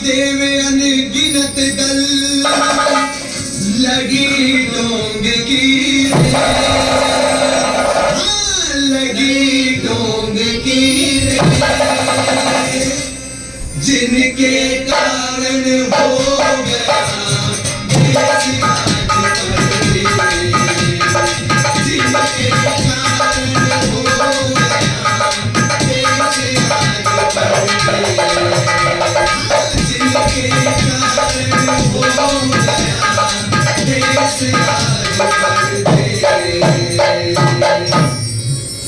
देव अनगिनत दल लगी डोंग की लगी डोंग की जिनके कारण हो गया जिनके कारण हो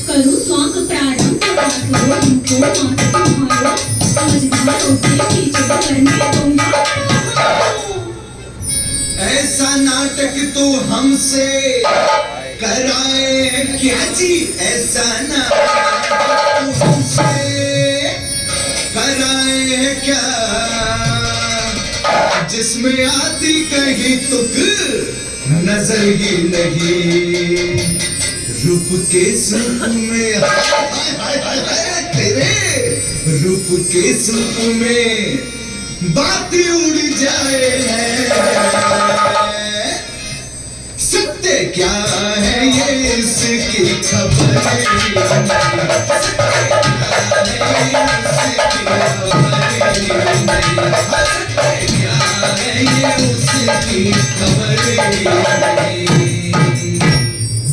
करूं स्वांग प्रारंभ उनको माता तुम्हारो समझदारों से पीछे करने दूंगा। ऐसा नाटक तो हमसे कराए क्या जी, ऐसा नाटक तो हमसे कराए क्या, जिसमें आती कहीं तुक नजर ही नहीं, रूप के सूप में तेरे रूप के सूप में बात उड़ जाए सत्य क्या है ये इसकी खबर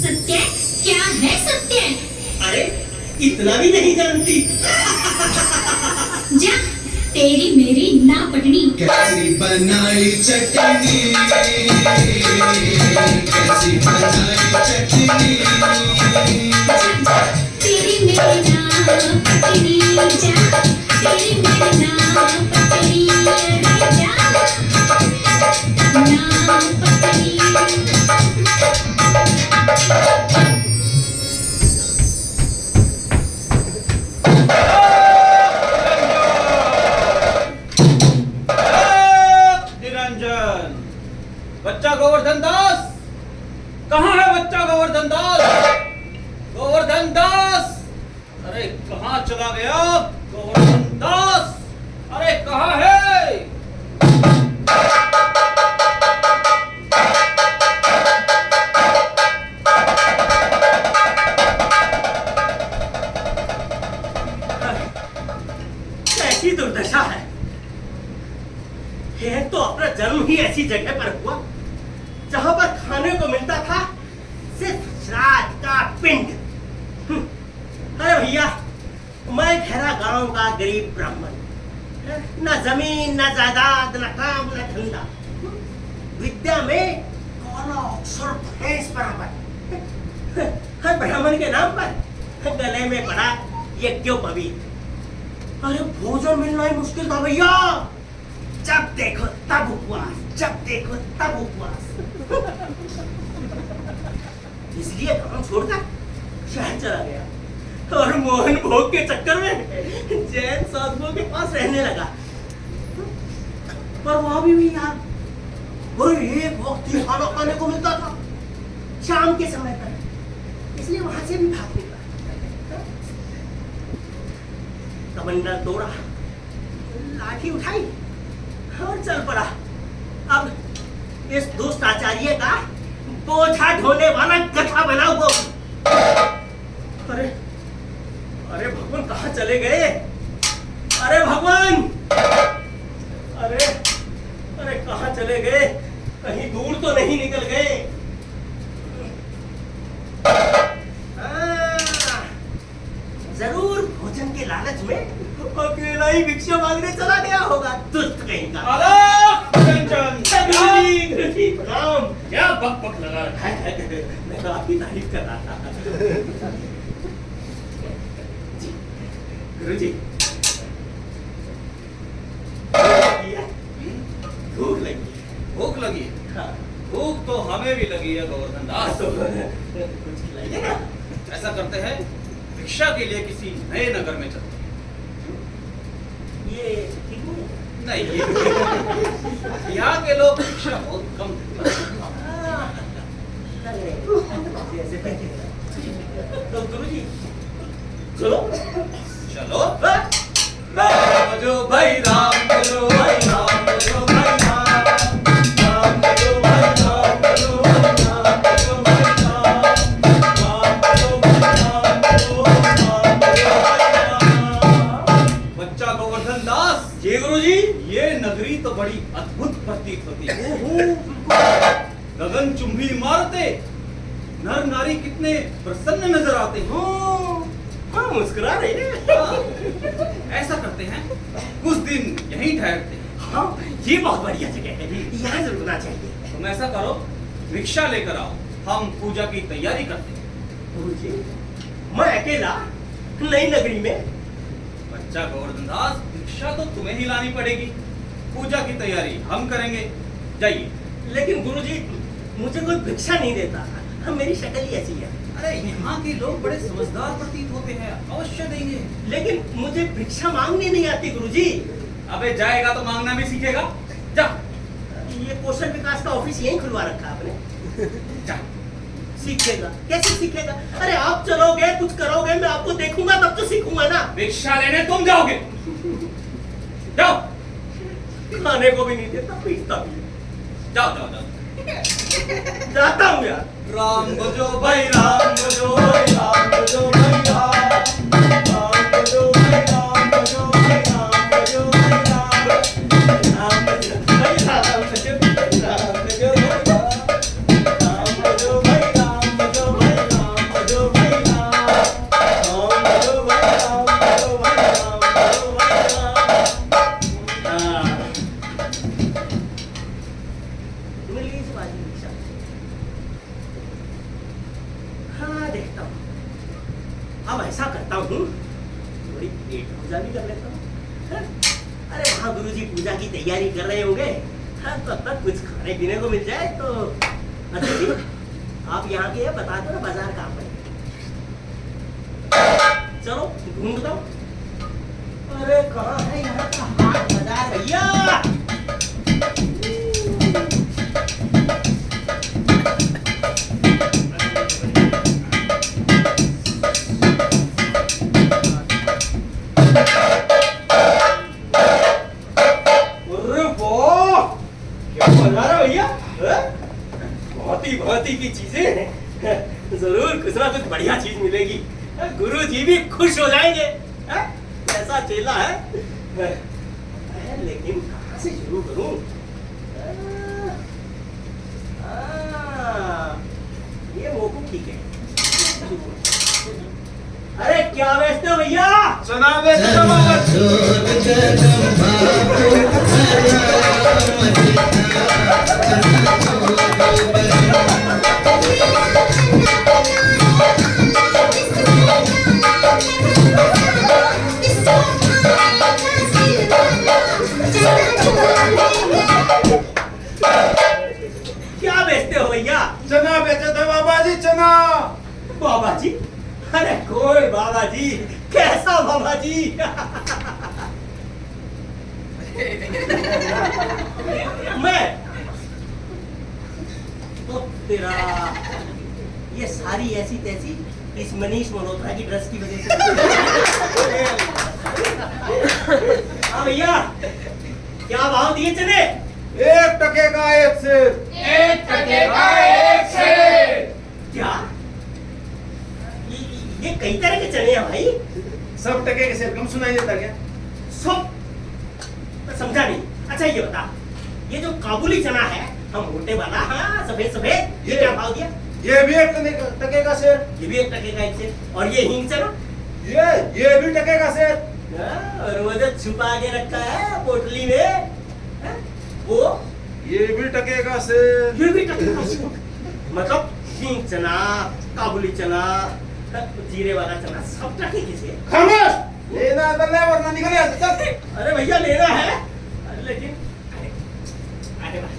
सत्य क्या है सत्य? अरे इतना भी नहीं जानती? जा तेरी मेरी ना पटनी। कैसी बनाई चटनी, कैसी बनाई चटनी, तेरी मेरी ना पटनी जा, तेरी मेरी ना पटनी जा, ना पटनी। बच्चा गोवर्धन दास कहाँ है? बच्चा गोवर्धन दास, गोवर्धन दास, अरे कहाँ चला गया गोवर्धन दास? अरे कहाँ है? है तो अपना जन्म ही ऐसी जगह पर हुआ जहां पर खाने को मिलता था सिर्फ श्राद्ध का पिंड। अरे भैया, मैं खैरा गांव का गरीब ब्राह्मण, न जमीन न जायदाद न काम न धंधा, विद्या में कौला अक्षर भैंस बराबर। हर ब्राह्मण के नाम पर गले में पड़ा यज्ञोपवीत। अरे भोजन मिलना ही मुश्किल था भैया, जब देखो तब उपवास, जब देखो तब उपवास। इसलिए काम छोड़कर शहर चला गया और मोहन भोग के चक्कर में जैन साधुओं के पास रहने लगा। पर वहां भी यार वही एक वक्त ही खाना खाने को मिलता था, शाम के समय पर, इसलिए वहां से भी भाग निकला। कमंडल तोड़ा, लाठी उठाई और चल पड़ा। अब इस दुष्ट आचार्य का बोझा ढोने वाला गधा बना हुआ। अरे अरे भगवान, कहाँ चले गए? अरे भगवान, अरे अरे कहाँ चले गए? कहीं दूर तो नहीं निकल गए? जरूर भोजन के लालच में अकेला ही भिक्षा मांगने चला गया होगा, दुष्ट कहीं का। गुरुजी प्रणाम। क्या बक लगा रखा है? मैं तो आपकी तारीफ कर रहा था। गुरुजी, भूख लगी। भूख लगी? हाँ। भूख तो हमें भी लगी है गोवर्धन दास। तो कुछ खिलाइएगा। ऐसा करते हैं, भिक्षा के लिए किसी नए नगर में चलते हैं। ये ठीक नहीं? नहीं, यहाँ के लोग भिक्षा बहुत कम देते हैं। ऐसे बैठे तो गुरुजी चलो चलो। राम बजो भाई, राम बजो भाई, राम बजो भाई, राम बजो भाई, राम बजो भाई, राम बजो भाई, राम बजो भाई, राम बजो भाई, राम। बच्चा गोवर्धन दास। जी गुरुजी। ये नगरी तो बड़ी अद्भुत प्रतीत होती है। गगन चुंबी इमारतें, नर नारी कितने प्रसन्न नजर आते हैं। हाँ, मुस्कुरा रहे हैं। हाँ, ऐसा करते हैं, कुछ दिन यहीं ठहरते हैं। हाँ, ये बहुत बढ़िया जगह है, यहाँ रुकना चाहिए। तुम ऐसा करो, भिक्षा लेकर आओ, हम पूजा की तैयारी करते हैं। गुरुजी, मैं अकेला नई नगरी में? बच्चा गोवर्धन दास, भिक्षा तो तुम्हें ही लानी पड़ेगी, पूजा की तैयारी हम करेंगे। जाइए। लेकिन गुरुजी, मुझे कोई भिक्षा नहीं देता, मेरी शक्ल ही ऐसी है। अरे यहाँ के लोग बड़े समझदार प्रतीत होते हैं, अवश्य देंगे। लेकिन मुझे भिक्षा मांगनी नहीं आती गुरुजी। अबे जाएगा तो मांगना भी सीखेगा। जा। ये कौशल विकास का ऑफिस यहीं खुलवा रखा आपने। जा। सीखेगा? कैसे सीखेगा? अरे आप चलोगे, कुछ करोगे, मैं आपको देखूंगा तब तो सीखूंगा ना। भिक्षा लेने तुम जाओगे? जाओ। खाने को भी नहीं देता, पीसता भी। जाओ जाओ जाओ। जाता हूँ यार। राम बजो भाई, राम बजो भाई, राम बजो भाई, राम बजो भाई, राम बजो भाई, राम बजो भाई, राम बजो भाई, राम बजो भाई, राम बजो भाई, राम बजो भाई, राम बजो भाई, राम बजो भाई, राम बजो भाई, राम बजो भाई, मिल गई इस बात की दिशा। हाँ, देखता हूँ। अब ऐसा करता हूँ, थोड़ी पेट पूजा भी कर लेता हूँ। अरे वहाँ गुरुजी पूजा की तैयारी कर रहे होंगे, हाँ, तब तक कुछ खाने पीने को मिल जाए तो। अच्छा जी, आप यहाँ के हैं, बता दो ना बाजार कहाँ पर। चलो ढूंढता हूँ। अरे कहाँ है यहाँ का हाट बाजार भैया? की चीजें जरूर कुछ ना कुछ बढ़िया चीज मिलेगी, गुरुजी भी खुश हो जाएंगे। ऐसा चेला है, लेकिन कहाँ से शुरू करूं? ये मोकू ठीक है। अरे क्या बेचते हो भैया? चना बेचते हो बाबा जी। क्या बेचते हो भैया? चना बेचे थे बाबा जी, चना। बाबा जी? अरे कोई बाबा जी, कैसा बाबा जी? मैं तो तेरा ये सारी ऐसी तैसी इस मनीष मल्होत्रा की ड्रेस की वजह से। हाँ भैया, क्या भाव दिए चने? 1 टके का 1 सेर। 1 टके का 1 सेर। क्या ये कई तरह के चने हैं भाई? सब टके के सेर, कम सुनाई देता क्या? सब मैं समझा नहीं। अच्छा ये बता, ये जो काबुली चना है, हम मोटे वाला, हाँ सफेद सफेद, ये क्या भाव दिया? ये भी 1 टके का सेर। ये भी 1 टके का 1 सेर। और ये हींग चना? ये भी टके का सेर। हाँ, और वो जो छुपा के रखा है पोटली में, हाँ, वो ये भी टके का सेर। ये भी टके का सेर। मतलब हींग चना, काबुली चना, जीरे वाला चना, सब टके की सेर। खामोश, लेना तो ले वरना निकल यहाँ से, चल। अरे भैया लेना है, लेकिन अरे भाई,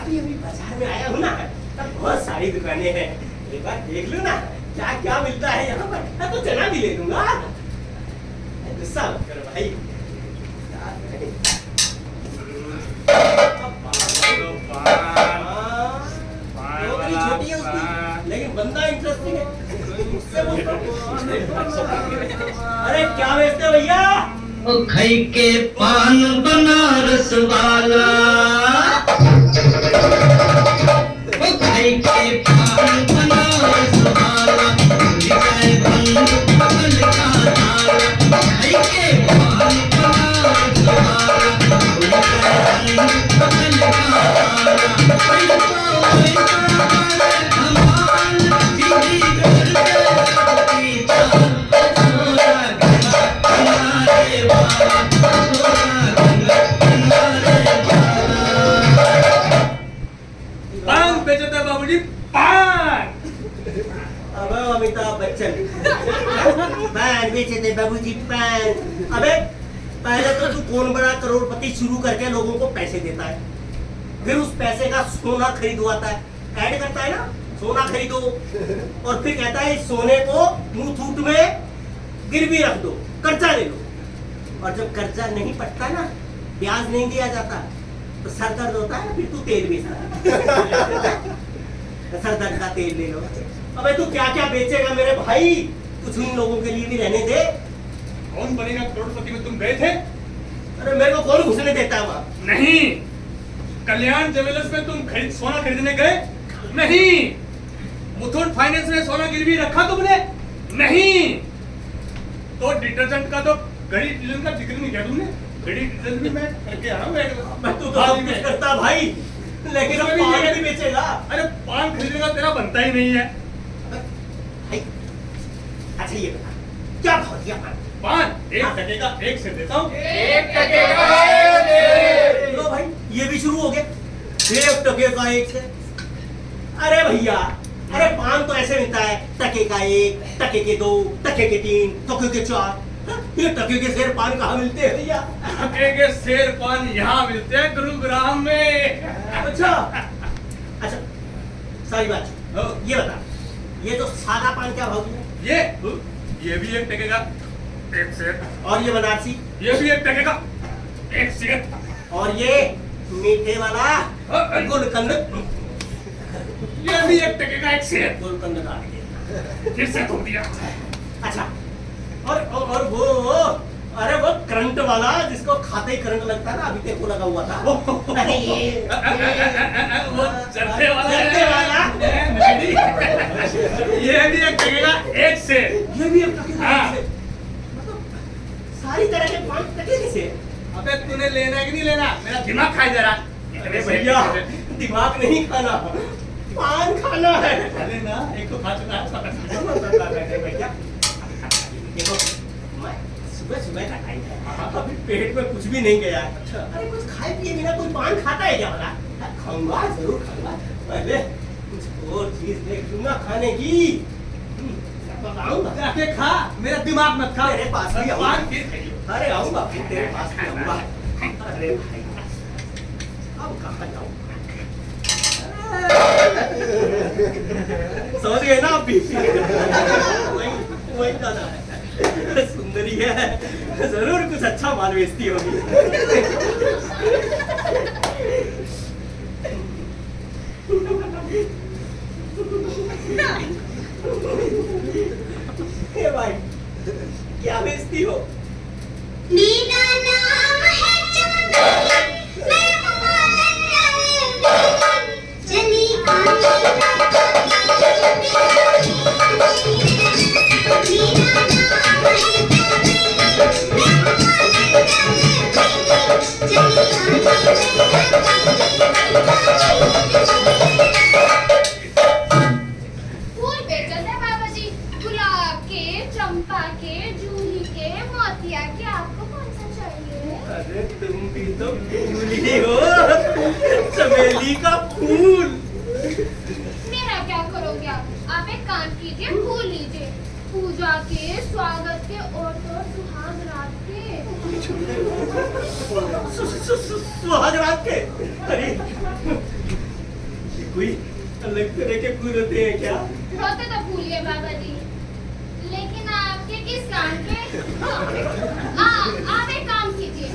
अभी अभी बाजार में आया हूँ ना, तब बहुत सारी दुकानें हैं, एक बार देख लो ना क्या क्या मिलता है यहाँ पर। हाँ, तो चना भी ले लूंगा। गुस्सा मत करो भाई। नौकरी छोटी है उसकी, लेकिन बंदा इंटरेस्टिंग है। उससे बोलता हूँ। अरे क्या बेचते हो भैया? ओ खई के पान बनारस वाला, ओ खई के पान बनारस वाला, भूल गए बंद बगल का ताला। खई के पान बनारस वाला, भूल गए बंद बगल का ताला। पैसा हमार दीदी घर पे पीछा, सोना गंगा किनारे वाला, सोना गंगा किनारे वाला। पान बेचते बाबूजी, पान। अब अमिताभ बच्चन पैन बेचे थे बाबूजी, पैन। अबे पहले तो तू कौन बड़ा करोड़पति शुरू करके लोगों को पैसे देता है, फिर उस पैसे का सोना खरीदवाता है, ऐड करता है ना, सोना खरीदो, और फिर कहता है इस सोने को मुथूट में गिरवी रख दो, कर्जा ले लो, और जब कर्जा नहीं पटता ना, ब्याज नहीं दिया जाता, तो सर दर्द होता है, फिर तू तेल बेचता है। सर दर्द का तेल ले लो। अबे तू क्या क्या बेचेगा मेरे भाई? कुछ इन लोगों के लिए भी रहने दे। कौन बनेगा करोड़पति में तुम गए थे? अरे मेरे को कौन घुसने देता है वहाँ? नहीं। कल्याण ज्वेलर्स में तुम सोना खरीदने गए? नहीं। मुथूट फाइनेंस में सोना गिरवी रखा तुमने? नहीं। तो डिटर्जेंट का तो घड़ी डिटर्जेंट का जिक्र नहीं किया तुमने? घड़ी डिटर्जेंट भी मैं करके आया हूँ। मैं तू तो सब कुछ करता भाई, लेकिन अब पान भी बेचेगा। अरे पान खरीदने का तेरा बनता ही नहीं है। भाई, अच्छा ये बता, क्या भाव दिया पान? पान 1 टके का 1 सेर देता हूँ। 1 टके का 1 सेर। लो भाई, ये भी शुरू हो गया। 1 टके का 1 सेर। अरे भैया, अरे पान तो ऐसे मिलता है, टके का 1, टके के 2, टके के 3, टके के 4। ये टके के सेर पान कहाँ मिलते हैं भैया? टके के सेर पान यहाँ मिलते हैं गुरुग्राम में। अच्छा अच्छा, सारी बात छोड़। ये बता, ये जो सादा पान क्या भाव दिया? ये भी 1 टके का 1 सेर। और ये बनारसी? ये भी 1 टके का 1 सेर। और ये मीठे वाला गुलकंद? ये भी 1 टके का 1 सेर। गुलकंद डाल के फिर से तुम दिया। अच्छा, और वो अरे वो करंट वाला जिसको खाते ही करंट लगता है ना, अभी तेरे को लगा हुआ था। अरे वो चलते वाला। चलते वाला। ये भी 1 टके का 1 सेर। ये भी एक टके का हाँ। सेर। मतलब सारी तरह के पान टके के सेर। अबे तूने लेना है कि नहीं लेना? मेरा दिमाग खाई जरा। अरे भैया दिमाग नहीं खाना, पान खाना है। चले ना, एक तो खा चुका है। भैया देखो, मैं सुबह सुबह का टाइम है, अभी पेट में कुछ भी नहीं गया है। अच्छा। अरे कुछ खाए पिए बिना कोई पान खाता है क्या भला? खाऊंगा, जरूर खाऊंगा। पहले कुछ और चीज देख लूंगा खाने की। बताऊंगा। जाके खा, मेरा दिमाग मत खा। तेरे पास भी आऊंगा। पान फिर खाइए। अरे आऊंगा, फिर तेरे पास भी आऊंगा। अरे भाई अब कहाँ जाऊँ? समझ गए ना आप भी? वही जाना है। सुंदरी है, जरूर कुछ अच्छा माल बेचती होगी। हे भाई, क्या बेचती हो? मेरा नाम है चंदनी, मैं ममालन चली आई फूल बेचते हैं बाबा जी, गुलाब के, चंपा के, जूही के, मोतिया के। आपको कौन सा चाहिए? अरे तुम भी तो फूल ही हो, चमेली का फूल। मेरा क्या करोगे आप? आप एक काम कीजिए, फूल लीजिए। पूजा के, स्वागत के और तो सुहाग रात के। सुहाग रात के? अरे ये कोई अलग तरह के फूल होते हैं क्या? होते तो फूलिए बाबा जी, लेकिन आपके किस काम के? आप एक काम कीजिए,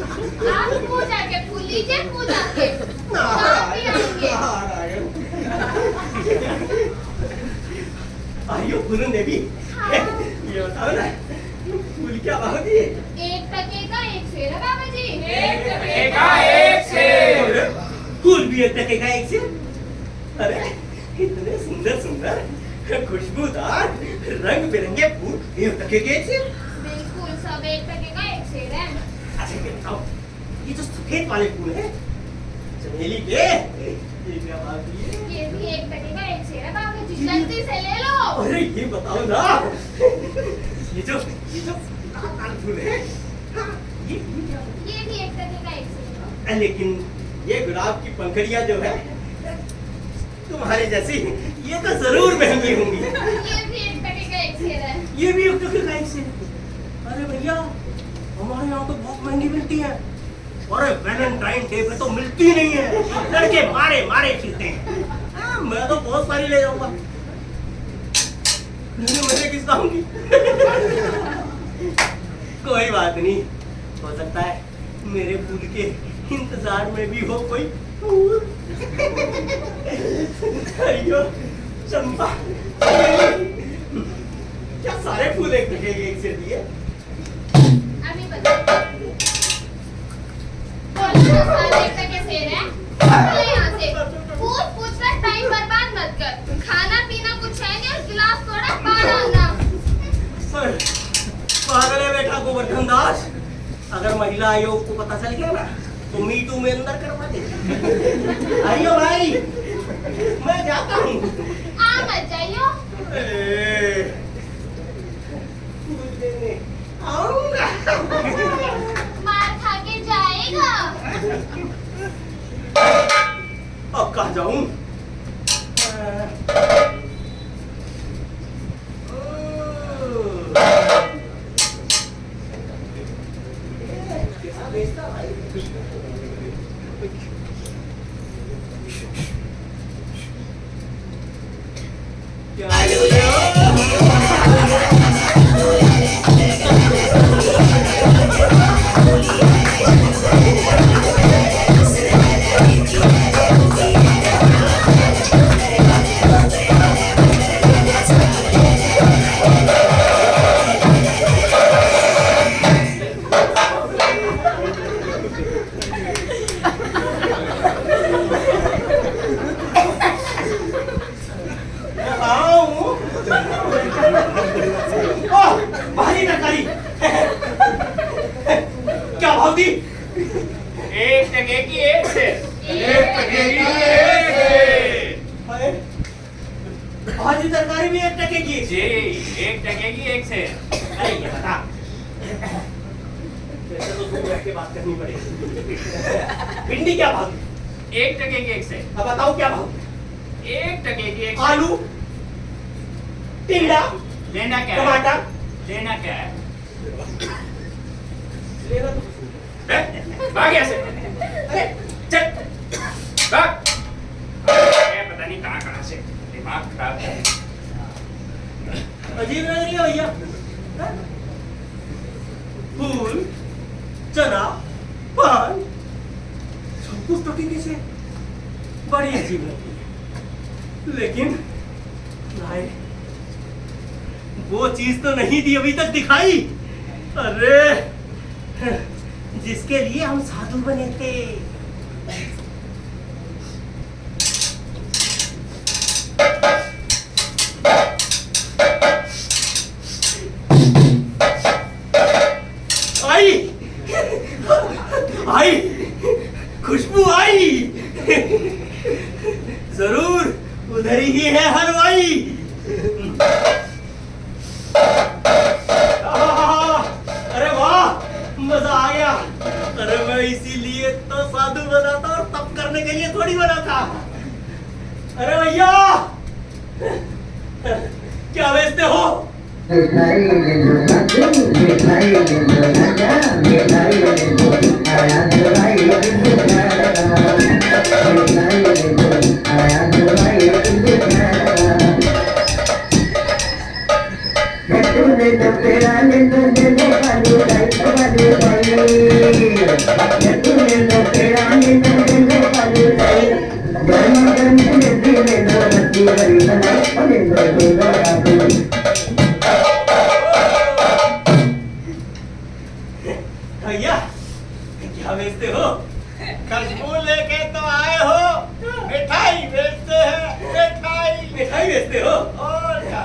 आप पूजा के फूल लीजिए, पूजा के। आप भी आएंगे। नारायण। आइयो फूलन देवी, ये बताओ ना, फूल क्या भाव दिए? 1 टके का 1 सेर है बाबा जी। 1 टके का 1 सेर। फूल भी 1 टके का 1 सेर? अरे इतने सुंदर सुंदर खुशबूदार रंग बिरंगे फूल 1 टके के 1 सेर? बिल्कुल, सब 1 टके का 1 सेर है। अच्छा ये बताओ, ये जो सफेद वाले फूल हैं चमेली के, ये क्या भाव दिए? ये भी 1 टके का 1 सेर है बाबा जी, जल्दी से ले लो। अरे ये बताओ ना, ये जो लाल फूल है, हाँ, ये क्या? ये भी 1 टके का 1 सेर है। लेकिन ये गुलाब की पंखड़ियां जो है तुम्हारे जैसी, ये तो जरूर महंगी होंगी। ये भी 1 टके का 1 सेर है। ये भी 1 टके का 1 सेर? अरे भैया हमारे यहाँ तो बहुत महंगी मिलती है। अरे वैलेंटाइन डे पे तो मिलती नहीं है, लड़के मारे मारे फिरते हैं। हाँ, मैं तो बहुत सारी ले जाऊंगा। मुझे किस काम की? कोई बात नहीं, हो सकता है मेरे फूल के इंतजार में भी हो कोई फूल। अयो चंपा, क्या सारे फूल 1 टके के 1 सेर दिए? अभी बताओ, बोलो ना, सारे 1 टके सेर है। चलो यहाँ से, पूछ कर टाइम बर्बाद मत कर। खाना पीना कुछ है नहीं और गिलास थोड़ा पानी आना। सर, पागल है बेटा गोवर्धन दास। अगर महिला आयोग को पता चल गया ना तो मीटू में अंदर करवा दे। आइयो भाई, मैं जाता हूँ। आ मत जाइयो। फूल देने आऊंगा। मार खा के जाएगा। अब कहाँ जाऊं? क्या बेचता भाई? क्या एक से। अरे ये बता, वैसे तो तुम बैठ के बात करनी पड़ेगी। भिंडी क्या भाव? 1 टके की एक से। अब बताओ क्या भाव? 1 टके की एक से। आलू, टिंडा, लेना क्या है? टमाटर, लेना क्या है? लेना तो भाग यहाँ से। अरे चल भाग। ये पता नहीं कहाँ से दिमाग खराब है। अजीब लग रही है भैया। हाँ? फूल, चना, पान, सब कुछ तो ठीक से बड़ी अजीब लगती है, लेकिन भाई वो चीज तो नहीं थी अभी तक दिखाई। अरे जिसके लिए हम साधु बने थे। आई आई खुशबू आई। जरूर उधर ही है हलवाई। अरे वाह, मजा आ गया। अरे मैं इसीलिए तो साधु बना था और तप करने के लिए थोड़ी बना था। अरे भैया क्या बेचते हो? मिठाई ले लो राजा, मिठाई ले लो राजा, मिठाई ले लो आया दवाई मिठाई ले लो आया दवाई तूने तो तेरा ले लो वाली वाली तूने तो तेरा ले लो वाली गर्मा गर्म ले लो रत्ती बड़ी बना ले लो भैया क्या बेचते हो? खुशबू लेके तो आए हो, मिठाई बेचते हैं। मिठाई मिठाई बेचते हो? और क्या?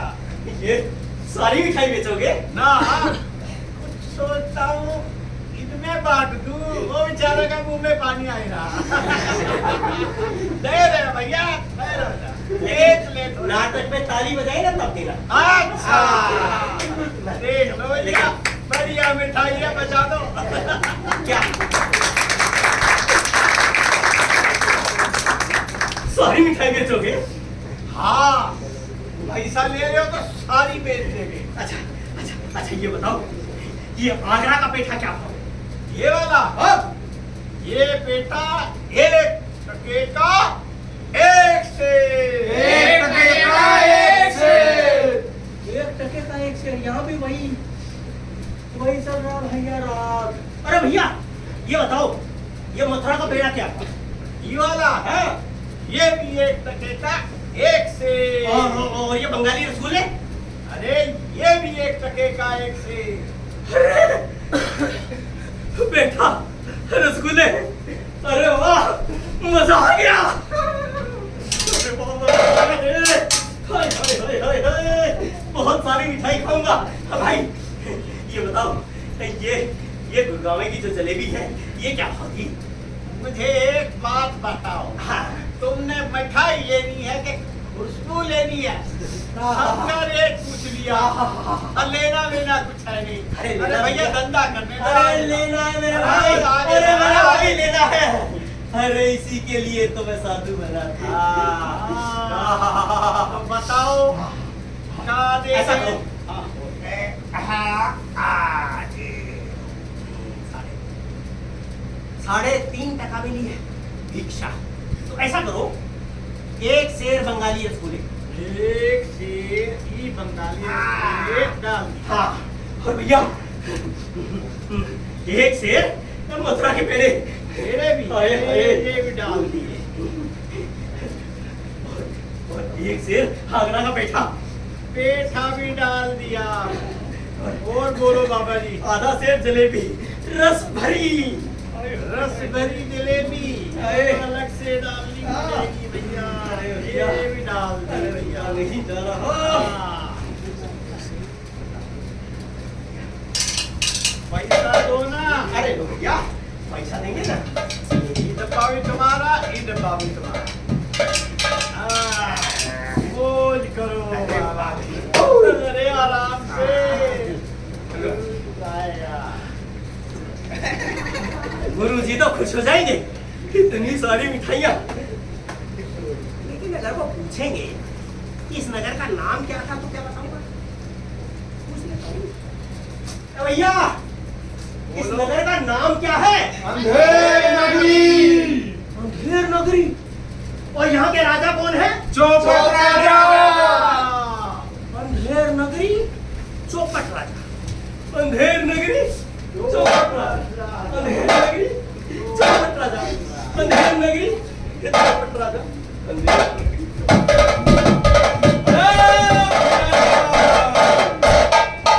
ये सारी मिठाई बेचोगे? ना कुछ सोचता हूँ इनमें बांट दूँ, वो बेचारे का मुंह में पानी आए रहा। दे दे भैया, दे दे, एक ले तो। नाटक में ताली बजाई ना तब देना। अच्छा देख लो भैया, बढ़िया मिठाई है, बचा दो। क्या सारी मिठाई बेचोगे? हाँ, पैसा ले रहे हो तो सारी बेच देंगे। अच्छा अच्छा अच्छा, ये बताओ ये आगरा का पेठा क्या भाव? ये वाला? हाँ? ये पेठा 1 टके का 1 सेर। 1 टके का 1 सेर। 1 टके का 1 सेर। यहाँ भी वही चल रहा भैया रात। अरे भैया ये बताओ ये मथुरा का पेड़ा क्या? ये वाला है, ये भी 1 टके का 1 सेर। और ये बंगाली रसगुल्ले? अरे ये भी 1 टके का 1 सेर। बेटा रसगुल्ले, अरे वाह मजा आ गया। अरे वाह, मजा आ गया। हाय हाय हाय हाय हाय, बहुत सारी मिठाई खाऊंगा। हाँ भाई ये बताओ ये गुड़गांव की जो जलेबी है ये क्या होगी? मुझे एक बात बताओ, हाँ। तुमने मिठाई लेनी है कि खुशबू लेनी है? सबका रेट पूछ लिया और लेना लेना कुछ है नहीं। अरे अरे भैया धंधा करने दो। अरे लेना है मेरे भाई, आगे अरे बढ़ो, मेरा भाई आगे। लेना है। अरे इसी के लिए तो मैं साधु बना था। तो बताओ क्या दे? ऐसा करो। साढ़े 3 मिली है भिक्षा। तो ऐसा करो 1 सेर बंगाली रसगुल्ले। 1 सेर की बंगाली रेट डाल दी। हाँ और भैया 1 सेर मथुरा के पेड़े। मेरे भी हाय, हाय। ये भी डाल दिए। और 1 सेर आगरा का पेठा। पेठा भी डाल दिया। और बोलो बाबा जी। आधा सेर जलेबी रस भरी। रस भरी जलेबी अरे। अलग से डालनी पड़ेगी भैया। अरे भैया। ये भी डाल दी अरे भैया। नहीं जा रहा। हाँ। पैसा दो ना। अरे लो भैया पैसा देंगे ना। ये डब्बा भी तुम्हारा, ये डब्बा भी तुम्हारा। हाँ, मौज करो बाबा जी। अरे आराम से। गुरुजी तो खुश हो जाएंगे, इतनी सारी मिठाइयाँ। लेकिन अगर वो पूछेंगे कि इस नगर का नाम क्या था तो क्या बताऊंगा? पूछ लेता हूँ। भैया, इस नगर का नाम क्या है? अंधेर नगरी। अंधेर नगरी। और यहाँ के राजा कौन है? चौपट राजा। अंधेर नगरी, चौपट राजा। अंधेर नगरी, चौपट राजा। अंधेर नगरी, चौपट राजा। अंधेर नगरी, चौपट राजा। अंधेर नगरी।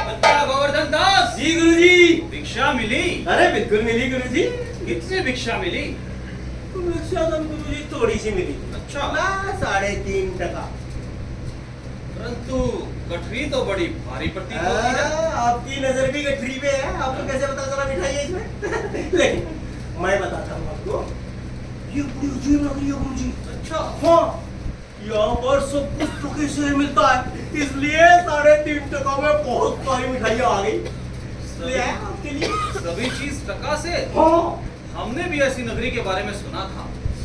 बच्चा गोवर्धन दास। जी गुरुजी। भिक्षा मिली? अरे बिल्कुल मिली गुरुजी। कितनी भिक्षा मिली? भिक्षा तो गुरुजी थोड़ी सी मिली। अच्छा। 3.5 टका। परंतु गठरी तो बड़ी भारी प्रतीत होती है। आपकी नजर भी गठरी पे है, आपको कैसे पता चला मिठाई है इसमें? लेकिन मैं बताता हूँ आपको, ये बड़ी अजीब लग रही है गुरुजी। अच्छा। हाँ, यहाँ पर सब कुछ टके से मिलता है, इसलिए 3.5 टका में बहुत सारी मिठाइयाँ आ गई। ले आया आपके लिए। सभी चीज टका से? हाँ। हमने भी ऐसी नगरी के बारे में सुना था।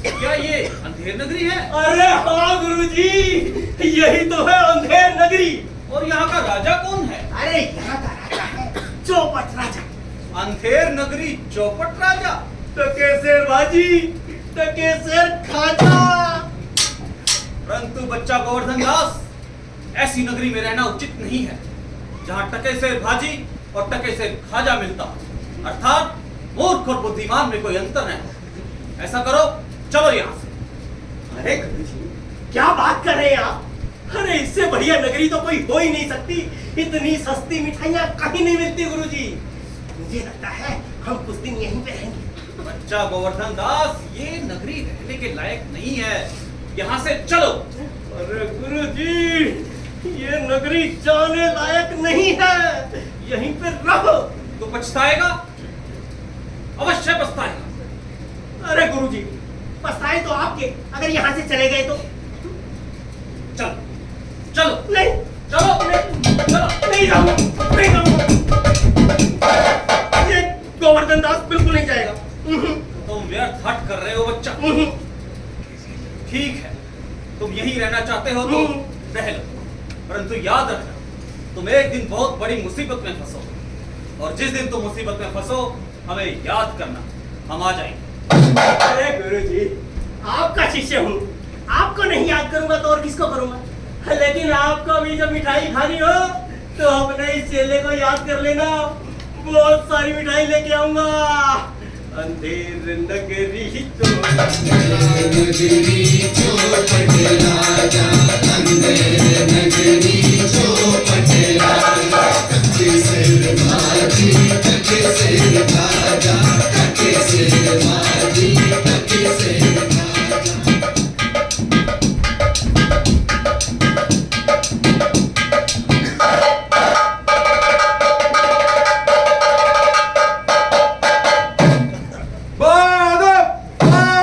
क्या ये अंधेर नगरी है? अरे हाँ गुरुजी, यही तो है अंधेर नगरी। और यहाँ का राजा कौन है? अरे यहाँ का राजा है चौपट राजा। अंधेर नगरी चौपट राजा? टके शेर भाजी, टके शेर खाजा। परंतु बच्चा गोवर्धन दास, ऐसी नगरी में रहना उचित नहीं है जहाँ टके से भाजी और टके से खाजा मिलता, अर्थात मूर्ख और बुद्धिमान में कोई अंतर नहीं। ऐसा करो, चलो यहाँ से। अरे गुरुजी, क्या बात कर रहे हैं आप? अरे इससे बढ़िया नगरी तो कोई हो ही नहीं सकती। इतनी सस्ती मिठाइयाँ कहीं नहीं मिलती गुरुजी। मुझे लगता है हम कुछ दिन यहीं पे रहेंगे। बच्चा गोवर्धन दास, ये नगरी रहने के लायक नहीं है, यहाँ से चलो। अरे गुरुजी, ये नगरी जाने लायक नहीं है, यहीं पे रहो। तो पछताएगा, अवश्य पछताएगा। अरे गुरुजी, पछताए तो आपके, अगर यहाँ से चले गए तो। चलो चलो नहीं, चलो नहीं, चलो। नहीं जाऊंगा, नहीं जाऊंगा। ये गोवर्धन दास बिल्कुल नहीं जाएगा। तुम व्यर्थ हट कर रहे हो बच्चा। ठीक है, तुम यहीं रहना चाहते हो तो रह लो, परंतु याद रखना, तुम एक दिन बहुत बड़ी मुसीबत में फंसो, और जिस दिन तुम मुसीबत में फंसो हमें याद करना, हम आ जाएंगे। अरे गुरुजी, आपका शिष्य हूँ, आपको नहीं याद करूंगा तो और किसको करूंगा? लेकिन आपको भी जब मिठाई खानी हो तो अपने इस चेले को याद कर लेना, बहुत सारी मिठाई लेके आऊंगा। अंधेर नगरी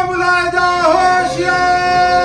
बुलाया जा होशियार।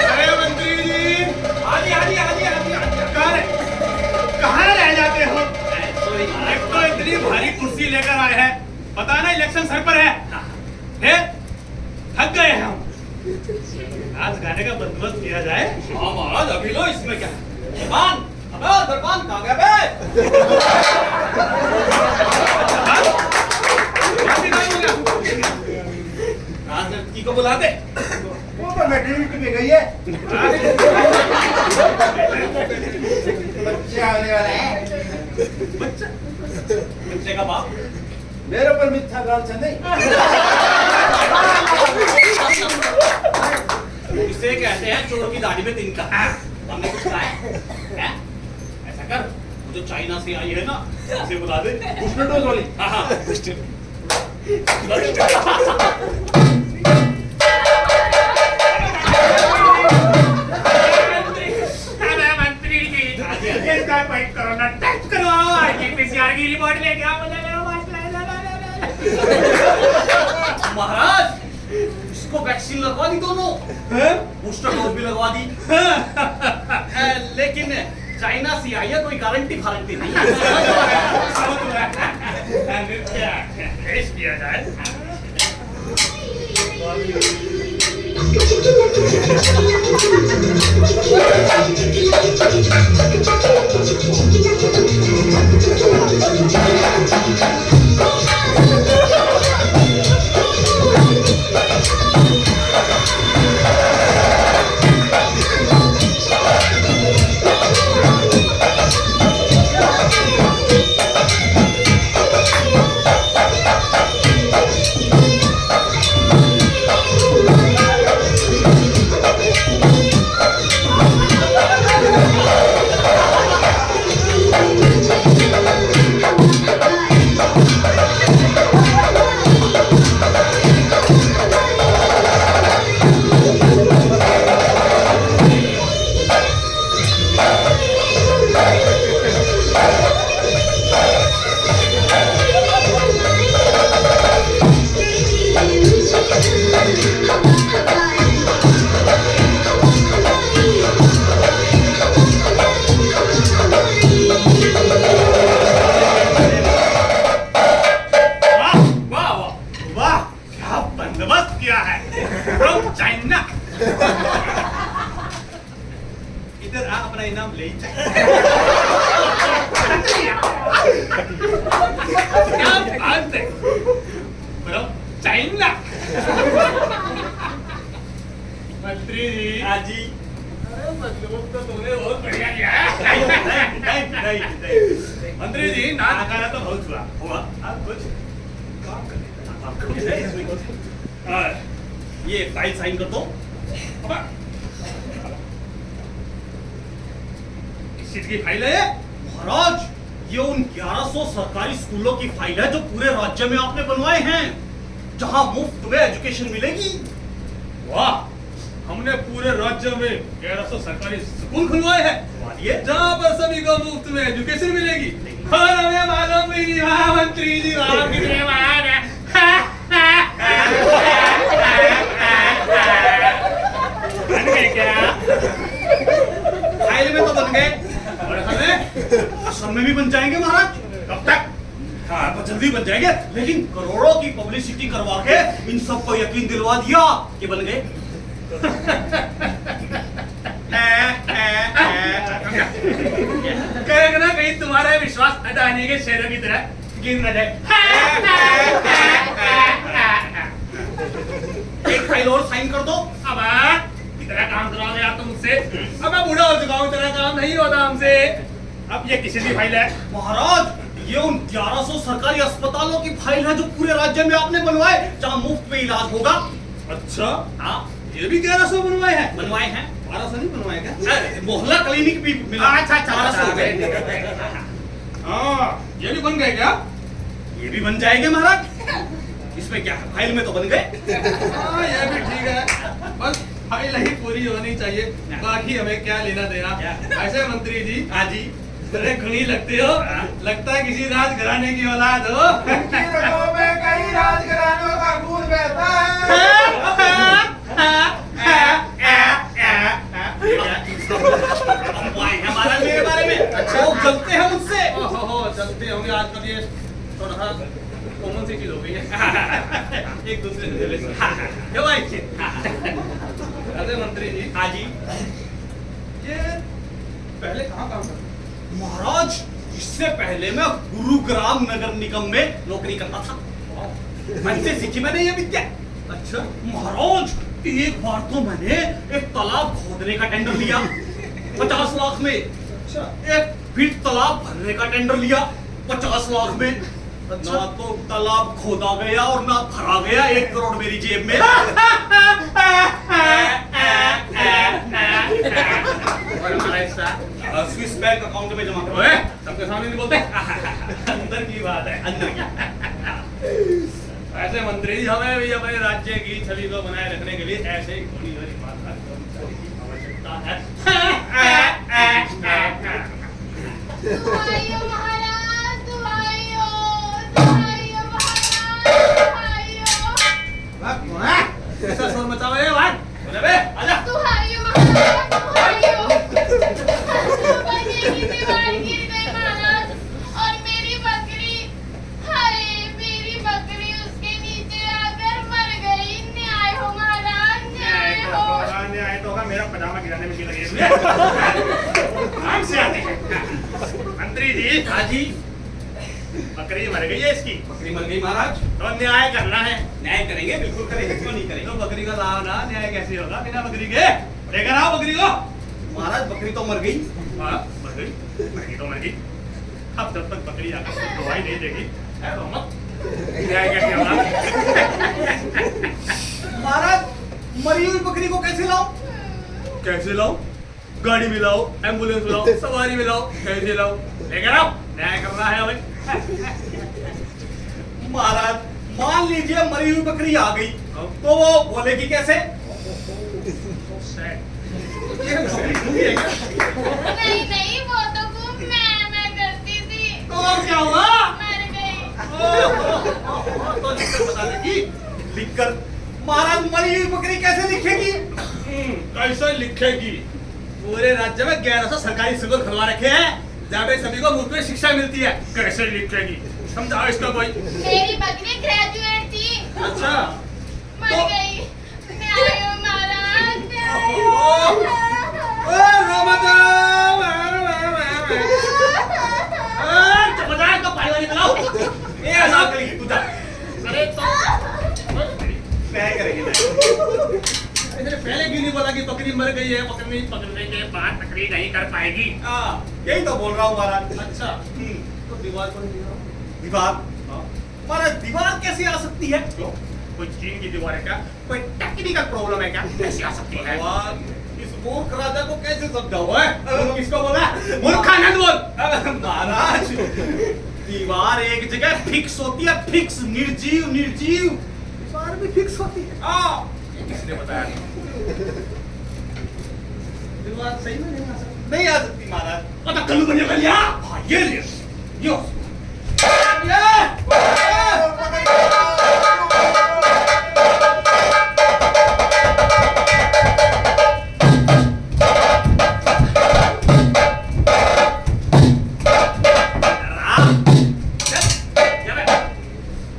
अरे मंत्री जी, कहाँ रह जाते हो? सॉरी एक तो इतनी भारी कुर्सी लेकर आए हैं, पता ना इलेक्शन सर पर है, थक गए हैं हम। आज गाने का बंदोबस्त किया जाए। हाँ महाराज, अभी लो, इसमें क्या दरबान, अबे दरबान कहाँ गया बे? राजनीति को बुला दे। वो तो मैट्रिक में गई है। बच्चा आने वाला है। बच्चे का बाप मेरे ऊपर मिथ्या गाल चल नहीं। इसे कहते हैं चोर की दाढ़ी में तिनका। हमने कुछ कहा है? हैं? ऐसा कर, वो जो चाइना से आई है ना, उसे बुला दे। बूस्टर डोज वाली। हाँ हाँ। मंत्री जी, इसका कोई कोरोना टेस्ट करवाओ, आरटीपीसीआर की रिपोर्ट लेके आओ। महाराज, इसको वैक्सीन लगवा दी दोनों, बूस्टर डोज भी लगवा दी। लेकिन चाइना से आई है, कोई गारंटी फारंटी नहीं है। पेश किया जाए। इधर आ, अपना इनाम ले क्या बात है ब्रो, चाइना। मंत्री जी, हाँ जी। अरे बंदोबस्त तो तुमने बहुत बढ़िया किया है। मंत्री जी, नाच गाना तो बहुत हुआ। आप कुछ काम कर ये फाइल साइन कर दो। किस चीज की फाइल है? महाराज, ये उन 1100 सरकारी स्कूलों की फाइल है जो पूरे राज्य में आपने बनवाए हैं, जहां मुफ्त में एजुकेशन मिलेगी। वाह, हमने पूरे राज्य में 1100 सरकारी स्कूल खुलवाए हैं जहां पर सभी को मुफ्त में एजुकेशन मिलेगी। और हमें मालूम भी नहीं। वाह मंत्री जी, वाह कितने महान है। बन गए क्या? फाइल में तो बन गए, और हमें असम में भी बन जाएंगे महाराज। कब तक? हाँ, तो जल्दी बन जाएंगे, लेकिन करोड़ों की पब्लिसिटी करवा के इन सबको यकीन दिलवा दिया कि बन गए। कहेगा ना कहीं तुम्हारा विश्वास अडानी के शेरों की तरह गिन न जाए। एक फाइल और साइन कर दो। अब इतना काम कराओगे यार तुम मुझसे? अब मैं बूढ़ा हो चुका हूँ, इतना काम नहीं होता हमसे। अब ये किसी की फाइल है? महाराज, ये उन 1100 सरकारी अस्पतालों की फाइल है जो पूरे राज्य में आपने बनवाए, जहां मुफ्त में इलाज होगा। अच्छा, हाँ, ये भी 1100 बनवाए हैं? बनवाए हैं। 1200 नहीं बनवाए क्या? अरे, मोहल्ला क्लिनिक भी मिला। अच्छा, 1200 हो गए। हाँ, ये भी बन गए क्या? ये भी बन जाएंगे महाराज। इसमें क्या है, फाइल में तो बन गए। हाँ, ये भी ठीक है, बस फाइल ही पूरी होनी चाहिए, बाकी हमें क्या लेना देना। ऐसे मंत्री जी, हाँ जी, बड़े गुणी लगते हो, लगता है किसी राजघराने की औलाद हो। कई राजघरानों का खून बहता है। एक दूसरे से जेलस है। क्यों भाई जी? अरे मंत्री जी, हाँ जी ये पहले कहाँ काम करते महाराज, इससे पहले मैं गुरुग्राम नगर निगम में नौकरी करता था। मैंने सीखी मैंने ये विद्या। अच्छा, महाराज, एक बार तो मैंने एक तालाब खोदने का टेंडर लिया 50 लाख में। अच्छा, एक फिर तालाब भरने का टेंडर लिया 50 लाख में। अच्छा। ना तो तालाब खोदा गया और ना भरा गया, 1 करोड़ मेरी जेब में। और हमारा हिस्सा स्विस बैंक अकाउंट में जमा करो। ओए, सबके सामने नहीं बोलते। अंदर की बात है, अंदर की। ऐसे मंत्री जी, हमें भी अपने राज्य की छवि को बनाए रखने के लिए ऐसे ही थोड़ी थोड़ी ईमानदार कर्मचारी की आवश्यकता है। दुहाइयो महाराज, दुहाइयो, दुहाइयो महाराज, दुहाइयो। कैसा शोर मचा हुआ है वान? बोले बे, आजा। दुहाइयो महाराज, दुहाइयो। बगीचे की दीवार गिर गई महाराज, और मेरी बकरी, हाय मेरी बकरी उसके नीचे आकर मर गई। न्याय हो महाराज, न्याय हो। न्याय तो होगा, मेरा पजामा गिराने में क्यों लगे इसमें? आराम से आते हैं। मंत्री जी, हाँ जी, बकरी मर गई है इसकी, बकरी मर गई महाराज। तो न्याय करना है। न्याय करेंगे, बिल्कुल करेंगे, क्यों नहीं तो करेंगे। बकरी का लाभ ना, न्याय कैसे होगा बिना बकरी के? लेकर आओ बकरी को। महाराज, बकरी तो मर गई। हाँ, मर गई, बकरी तो मर गई। अब जब तक बकरी आकर दवाई नहीं देगी, है तो मत। न्याय कैसे होगा? महाराज, मरी हुई बकरी को कैसे लाओ? कैसे लाओ? गाड़ी में लाओ, एम्बुलेंस में लाओ, सवारी में लाओ, कैसे लाओ? लेकर आओ, न्याय करना है भाई। महाराज, मान लीजिए मरी हुई बकरी आ गई, तो वो बोलेगी कैसे? नहीं नहीं, वो तो खूब मैं करती थी। तो अब क्या हुआ? मर गई। तो लिखकर बता देगी। लिखकर? महाराज, मरी हुई बकरी कैसे लिखेगी? कैसे लिखेगी? पूरे राज्य में 1100 सरकारी स्कूल खुलवा रखे हैं, जहाँ पे सभी को मुफ्त में शिक्षा मिलती है। कैसे लिखेगी? समझाओ इसको कोई। मेरी बकरी ग्रेजुएट थी, अच्छा, मर तो- गई। न्याय हो महाराज, न्याय ओ, हो। रो मत। चुप जा, तो पानी वाली बनाओ। ये ऐसा करेगी तू जा। अरे तो न्याय करेंगे, न्याय। इसने पहले क्यों नहीं बोला कि बकरी मर गई है? बकरी पकड़ने के बाद बकरी नहीं कर पाएगी। हाँ, यही तो बोल रहा हूँ महाराज। अच्छा, तो दीवार पर नहीं रहा? दीवार? हाँ। महाराज, दीवार कैसे आ सकती है? क्यों? कोई चीन की दीवार है क्या? कोई टेक्निकल प्रॉब्लम है क्या? कैसे आ सकती है? भगवान, इस मूर्ख राजा को कैसे समझाऊं? ओए, किसको बोला? मूर्खानंद बोल। महाराज, दीवार एक जगह फिक्स होती है, फिक्स, निर्जीव निर्जीव। दीवार भी फिक्स होती है। हाँ, ये किसने बताया? दीवार सही में नहीं आ सकती। नहीं आ सकती महाराज। पता कल्लू बने का लिया? हाँ, ये ले। यो।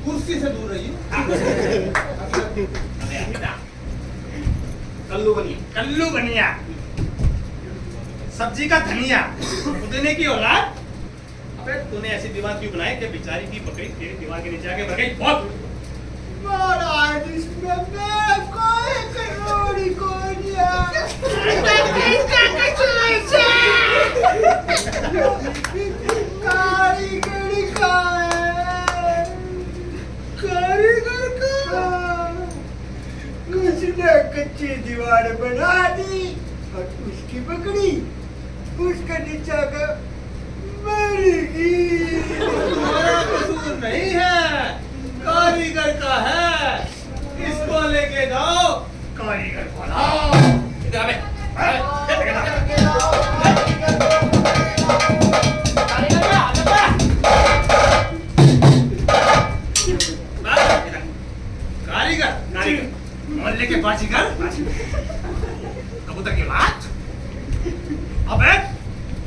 कुर्सी से दूर रहिए। कल्लू बनिए। कल्लू बनिया, सब्जी का धनिया, पुदीने की औलाद। अबे तूने ऐसी दीवार क्यों बनाई कि बेचारी की बकरी तेरी दीवार के नीचे आके मर गई? बहुत। महाराज, इसमें मैं कोई करोड़ी को दिया। कारीगरी का है, कारीगर का। उसने कच्ची दीवार बना दी और उसकी बकरी उसका नीचा का मरेगी। तुम्हारा कसूर नहीं है, कारीगर का है। इसको लेके जाओ, कारीगर को लाओ। इधर आ बे। कारीगर, मोहल्ले के बाजीगर, कबूतर की बात। अबे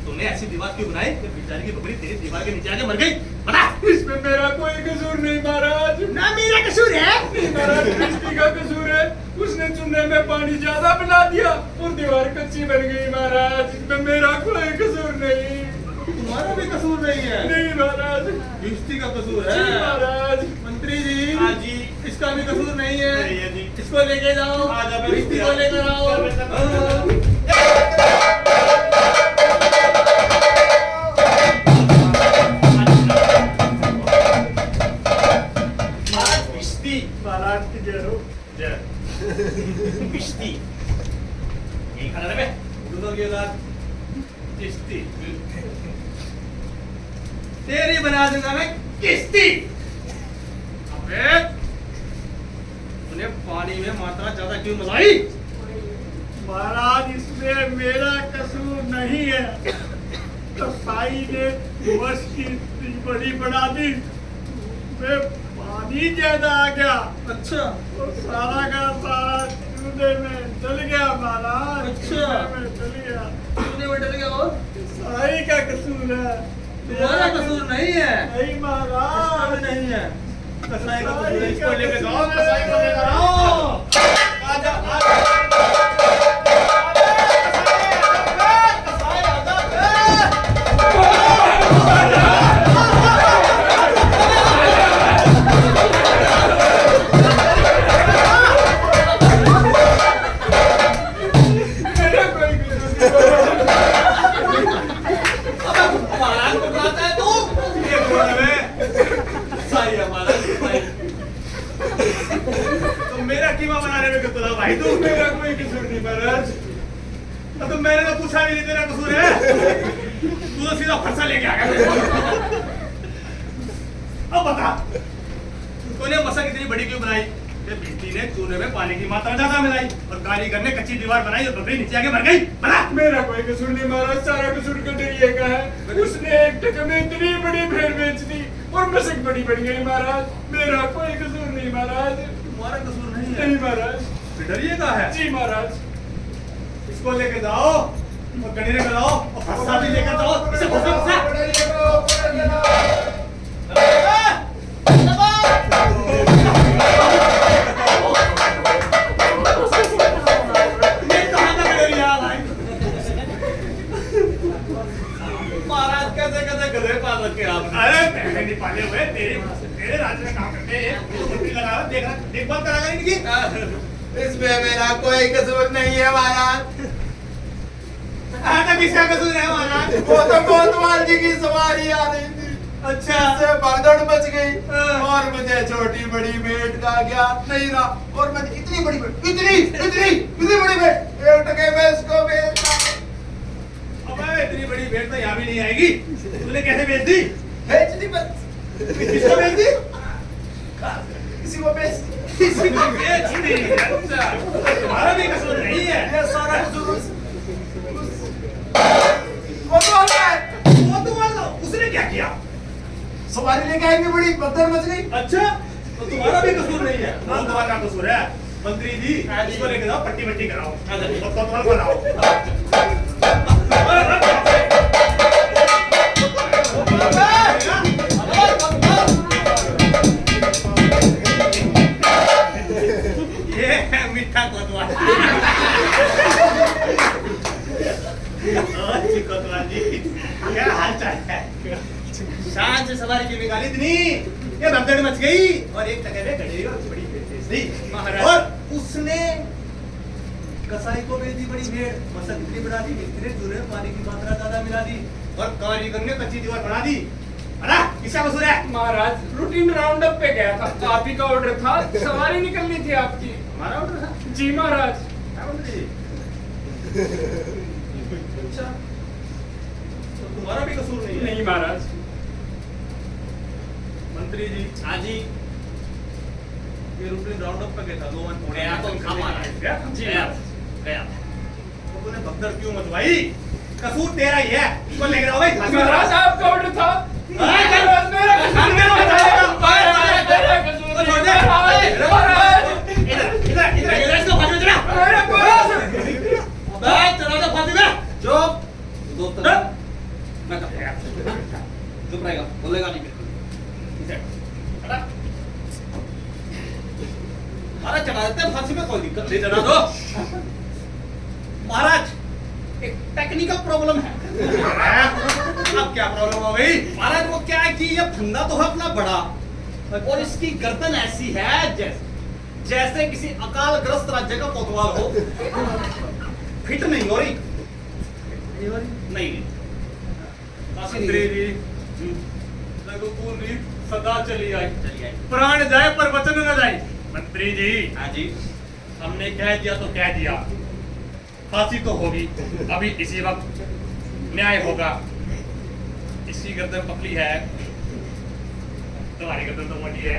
तूने ऐसी दीवार क्यों बनाई कि बेचारी की बकरी तेरी दीवार के नीचे आके मर गई? बता। इसमें मेरा कोई कसूर नहीं महाराज। ना मेरा कसूर है। नहीं महाराज, कृष्टि का कसूर है। उसने चूल्हे में पानी ज्यादा मिला दिया और दीवार कच्ची बन गई महाराज। इसमें मेरा कोई कसूर नहीं। तुम्हारा भी कसूर नहीं है? नहीं महाराज, युक्ति का कसूर है। जी महाराज। मंत्री जी, हाँ जी। इसका भी कसूर नहीं है। नहीं है जी। इसको लेके जाओ, आजा, मैं कृष्टि को लेकर आओ। महाराज बिस्ती। महाराज की जय हो। बिश्ती यही खाना है किश्ती तेरी बना दूंगा मैं किश्ती। अबे तूने पानी में मात्रा ज्यादा क्यों मिलाई? महाराज इसमें मेरा कसूर नहीं है। कसाई ने वर्ष की इतनी बड़ी बना दी, मैं पानी ज्यादा आ गया। अच्छा और सारा का सारा चूल्हे में डल गया महाराज। अच्छा। चूल्हे में डल गया। तूने में डल गया और कसाई का कसूर है, तुम्हारा कसूर नहीं है। नहीं इसका महाराज। भी नहीं है। कसाई का कसूर है, इसको लेके जाओ, कसूर है। कसाई को लेकर आओ। आजा, आजा। मेरा कोई कसूर महाराज को बुलाता है तू? नहीं है। सही है महाराज, सही। तो मेरा कीमा बनाने में क्यों भाई? तू मेरा कोई कसूर नहीं महाराज। तो तुम मैंने तो पूछा भी नहीं तेरा कसूर है। तू तो सीधा फरसा लेके आ गया। अब बता, तूने मसा कितनी बड़ी क्यों बनाई? ये बिजली ने चूल्हे में पानी की मात्रा ज्यादा मिलाई और कारीगर ने कच्ची दीवार बनाई और बकरी नीचे आके मर गई। बता। मेरा कोई कसूर नहीं महाराज, सारा कसूर कटरिए का है। उसने एक टके में इतनी बड़ी भेड़ बेच दी और मसक बड़ी बन गई महाराज। मेरा कोई कसूर नहीं महाराज। तुम्हारा कसूर नहीं है। नहीं महाराज। डरिए का है। जी महाराज। इसको लेके जाओ और गणिरे में लाओ और फरसा भी लेकर जाओ। इसे फरसा महाराज कैसे कैसे गधे पाल रखे आपने? अरे पहले नहीं पाले हुए, तेरे राज्य में काम करते हैं। छुट्टी लगा रहा, देखभाल कराना इनकी। इसमें मेरा कोई कसूर नहीं है महाराज। किसका कसूर है महाराज? वो तो कोतवाल जी की सवारी आ रही थी, अच्छा इससे भगदड़ मच गई हाँ। और मुझे छोटी बड़ी भेंट का ज्ञान नहीं रहा और मैं इतनी बड़ी भेंट, इतनी बड़ी भेंट 1 टके में इसको बेच रहा। अबे इतनी बड़ी भेड़ तो यहाँ भी नहीं आएगी। तूने कैसे बेच दी? बेच दी बस। किसको बेच दी? किसी को बेच दी। किसी को बेच दी। अच्छा, तुम्हारा भी कसूर नहीं है। ये सारा कसूर कोतवाल का है। वो तुम्हारा, उसने क्या किया? सवारी लेके आएंगे, बड़ी भगदड़ मच गई। अच्छा, तो तुम्हारा भी कसूर नहीं है। वो तुम्हारा कसूर है। मंत्री जी, इसको लेके जाओ, पट्टी वट्टी कराओ और कोतवाल को लाओ। ये है मीठा कोतवाल। अच्छी कोतवाल जी, क्या हाल चाल है? शान से सवारी की निकाली इतनी, ये भगदड़ मच गई और एक टके में गड़ेरी और बड़ी भेड़ बेच दी महाराज। और उसने कसाई को बेच दी बड़ी भेड़, मसक इतनी बढ़ा दी, इतने चूल्हे में पानी की मात्रा ज्यादा मिला दी और कारीगर ने कच्ची दीवार बना दी। अरे किसका कसूर है? महाराज रूटीन राउंड अप पे गया था, आप ही का ऑर्डर था, सवारी निकलनी थी आपकी। हमारा ऑर्डर था? जी महाराज। क्या मंत्री जी? अच्छा, तो तुम्हारा भी कसूर नहीं है? नहीं महाराज। मंत्री जी, हाँ जी। ये रूटीन राउंड अप पे गया था, 2 1 गया तो था महाराज। गया था? जी गया महाराज। गया। तो तूने भगदड़ क्यों मचवाई? कसूर तेरा ही है, इसको लेके जाओ भाई। महाराज आपका ऑर्डर था। हाँ, चल। महाराज, मेरा कसूर हाँ, नहीं, मेरा महाराज, कसूर मेरा कसूर तो नहीं, छोड़ दे। महाराज, महाराज, इधर इसको फांसी में चढ़ा। मेरा कोई- अबे चढ़ा दो फांसी में। चुप। दोस्त चुप। मैं कर चुप रहेगा, बोलेगा नहीं। टेक्निकल प्रॉब्लम है। अब क्या प्रॉब्लम हो गई? महाराज वो क्या है कि ये फंदा तो है अपना बड़ा, और इसकी गर्दन ऐसी है जैसे किसी अकालग्रस्त राज्य का कोतवाल हो। फिट नहीं हो रही। नहीं मंत्री जी, रघुकुल रीत सदा चली आई, चलिए। प्राण जाए पर वचन न जाए। मंत्री जी, हाँ जी। हमने कह दिया तो कह दिया, फांसी तो होगी। अभी इसी वक्त न्याय होगा। इसकी गर्दन पतली है, तुम्हारी गर्दन तो मोटी है।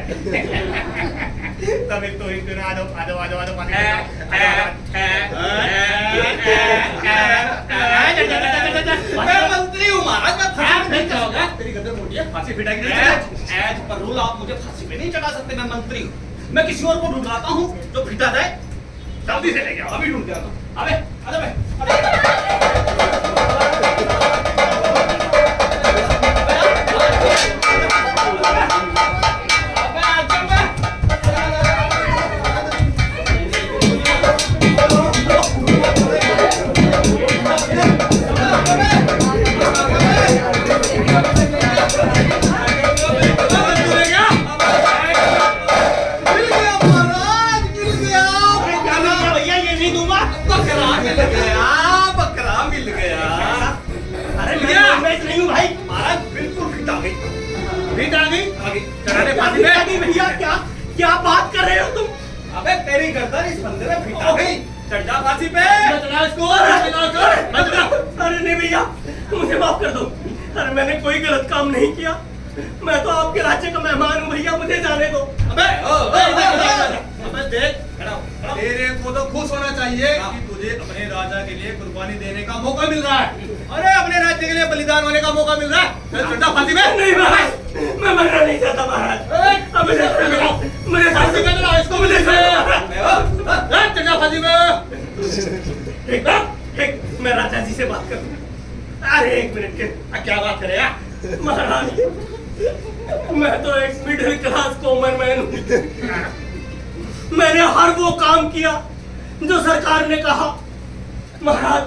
तभी तो इनको आ जाओ आ जाओ आ जाओ आ जाओ फांसी मैं मंत्री हूँ महाराज, मैं फांसी पे नहीं चढ़ाऊंगा। होगा। तेरी गर्दन मोटी है, फांसी फिटाएंगे। एज पर रूल आप मुझे फांसी पे नहीं चढ़ा सकते। मैं मंत्री हूँ, मैं किसी और को ढूंढाता हूँ जो फिटा जाए। जल्दी से लेके आओ। अभी ढूंढ के आता हूँ। अबे आजा बे। भैया ये नहीं दूंगा। बकरा मिल गया। अरे मैं नहीं हूँ भाई। महाराज बिल्कुल फिट आ गई। फिट आ गई। आगे चढ़ाने फांसी पे। अभी भैया क्या क्या बात कर रहे हो तुम? अबे तेरी गर्दन इस बंदे में फिट आ गई। चढ़ जा फांसी पे। चढ़ा इसको, चढ़ा। अरे नहीं भैया, मुझे माफ कर दो। अरे मैंने कोई गलत काम नहीं किया। मैं तो आपके राज्य का मेहमान हूँ भैया, मुझे जाने दो। अबे देख खड़ा हो। तेरे को तो खुश होना चाहिए कि तुझे अपने राजा के लिए कुर्बानी देने का मौका मिल रहा है। अरे अपने राज्य के लिए बलिदान होने का मौका मिल रहा है। चल चढ़ा फांसी पे। नहीं महाराज, मैं मरना नहीं चाहता महाराज। अब मुझे फांसी पे चढ़ा इसको, मुझे चढ़ा फांसी पे। एक मैं राजा जी से बात करूँ। अरे एक मिनट के क्या बात करे यार? महाराज, मैं तो एक मिडिल क्लास कॉमन मैन हूँ। मैंने हर वो काम किया जो सरकार ने कहा। महाराज,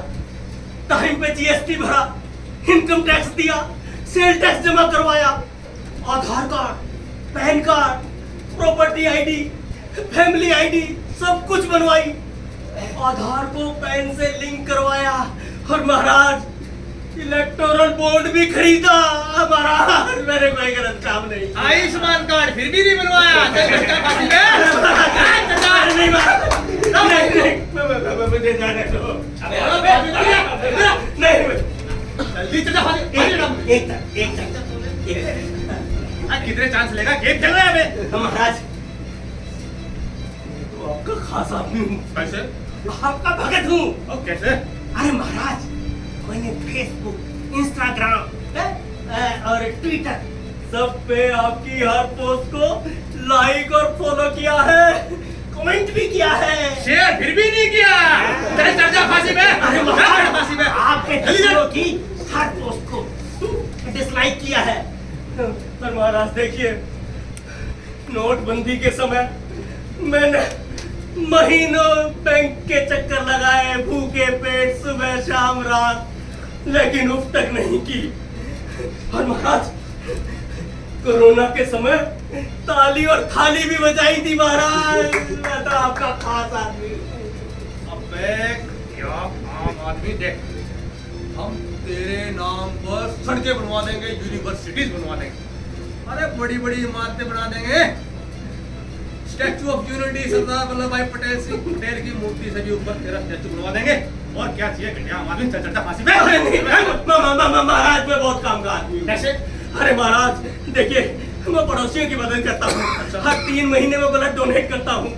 टाइम पे जीएसटी भरा, इनकम टैक्स दिया, सेल टैक्स जमा करवाया, Aadhaar card, PAN card, property ID, family ID सब कुछ बनवाई, आधार को पैन से लिंक करवाया, और महाराज इलेक्टोरल बॉन्ड भी खरीदा। महाराज मैंने कोई गलत काम नहीं किया। आयुष्मान कार्ड फिर भी नहीं बनवाया। चल चढ़ा फांसी पे। अरे नहीं महाराज, नहीं, मुझे जाने दो। नहीं, जल्दी चढ़ा फांसी पे। एक कितने चांस लेगा? गेम चल रहा है अबे। महाराज, तो आपका खास आदमी हूँ, कैसे? आपका भगत हूँ। ओ कैसे? अरे महाराज, मैंने फेसबुक, इंस्टाग्राम और ट्विटर सब पे आपकी हर पोस्ट को लाइक और फॉलो किया है, कमेंट भी किया है। शेयर फिर भी नहीं किया। चल चढ़ जा फांसी पे। अरे चढ़ महाराज, फांसी पे। आपके जल्दी दूसरों की हर पोस्ट को डिसलाइक किया है। पर महाराज देखिए, नोटबंदी के समय मैंने महीनों बैंक के चक्कर लगाए, भूखे पेट, सुबह शाम रात, लेकिन उफ तक नहीं की। और महाराज, कोरोना के समय ताली और थाली भी बजाई थी महाराज। मैं तो आपका खास आदमी हूं। अबे क्या आम आदमी, देख हम तेरे नाम पर सड़कें बनवा देंगे, यूनिवर्सिटीज बनवा देंगे, अरे बड़ी बड़ी इमारतें बना देंगे। Statue of unity Sardar Vallabh भाई पटेल की मूर्ति से भी ऊपर तेरा स्टैचू बनवा देंगे। और क्या चाहिए? घटिया आम आदमी, चल चढ़ा फांसी पे। अरे नहीं, महाराज मैं बहुत काम का आदमी हूं। कैसे? अरे महाराज देखिए, मैं पड़ोसियों की मदद करता हूँ, हर 3 महीने में ब्लड डोनेट करता हूँ,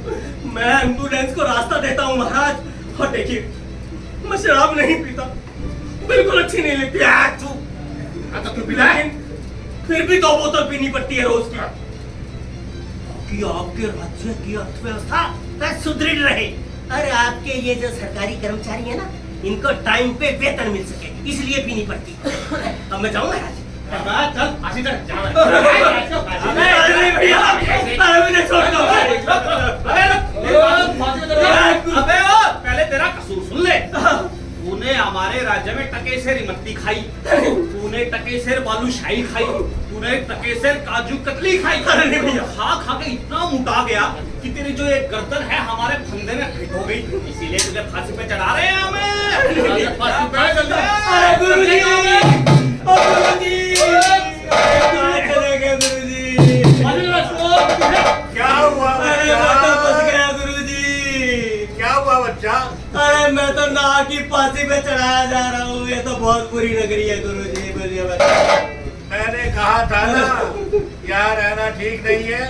मैं एम्बुलेंस को रास्ता देता हूँ महाराज। और देखिए, मैं शराब नहीं पीता, बिल्कुल अच्छी नहीं लगती। तो क्यों पीता है? फिर भी 2 बोतल पीनी पड़ती है रोज की, कि आपके राज्य की अर्थव्यवस्था सुदृढ़ रहे। अरे आपके ये जो सरकारी कर्मचारी है ना, इनको टाइम पे वेतन मिल सके, इसलिए पीनी पड़ती। अब मैं जाऊँ महाराज? चल फांसी चढ़। अरे नहीं भैया, अरे मुझे छोड़ दो। अबे ओ, पहले तेरा कसूर सुन ले। तूने हमारे हमारे राज्य में टकेसर मत्ती खाई, तूने टकेसर बालूशाही खाई, तूने टकेसर काजू कतली खाई। अरे नहीं भैया, खा खा के इतना मोटा गया कि तेरी जो एक गर्दन है हमारे फंदे में फिट हो गई, इसीलिए तुझे फांसी पे चढ़ा रहे हैं हमें। फांसी पे चल जा। अरे गुरुजी, ओ गुरुजी, कहाँ चले गए गुरुजी? क्या हुआ अरे मैं तो फंस गया गुरुजी। क्या हुआ बच्चा? अरे मैं तो नाग की फांसी पे चढ़ाया जा रहा हूँ। ये तो बहुत बुरी नगरी है गुरुजी, मुझे बताओ। मैंने कहा था ना यहाँ रहना ठीक नहीं है,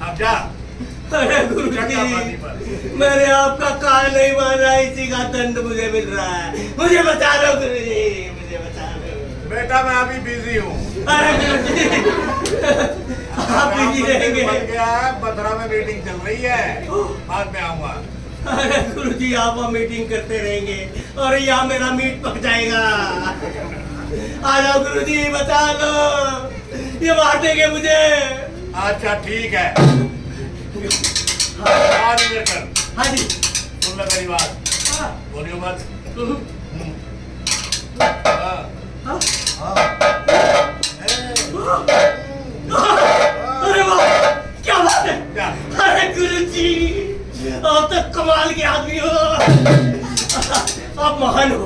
अब जा। अरे गुरुजी, मैंने आपका कान नहीं माना, इसी का दंड मुझे मिल रहा है। मुझे बचा लो गुरुजी, मुझे बचा लो। बेटा मैं अभी बिजी हूँ। अरे गुरुजी, आप बिजी रहेंगे। बन गया है, मथुरा में मीटिंग चल रही है, बाद में आऊंगा। अरे गुरुजी, आप वहाँ मीटिंग करते रहेंगे और यहाँ मेरा मीट पक जाएगा। आ जाओ गुरुजी, बचा लो, ये मार देंगे मुझे। अच्छा ठीक है, आज इधर कर। हाँ जी। सुन लो मेरी बात, बोलियो मत। हाँ। अरे वाह, क्या बात है। क्या? अरे गुरुजी, आप तो कमाल के आदमी हो, आप महान हो।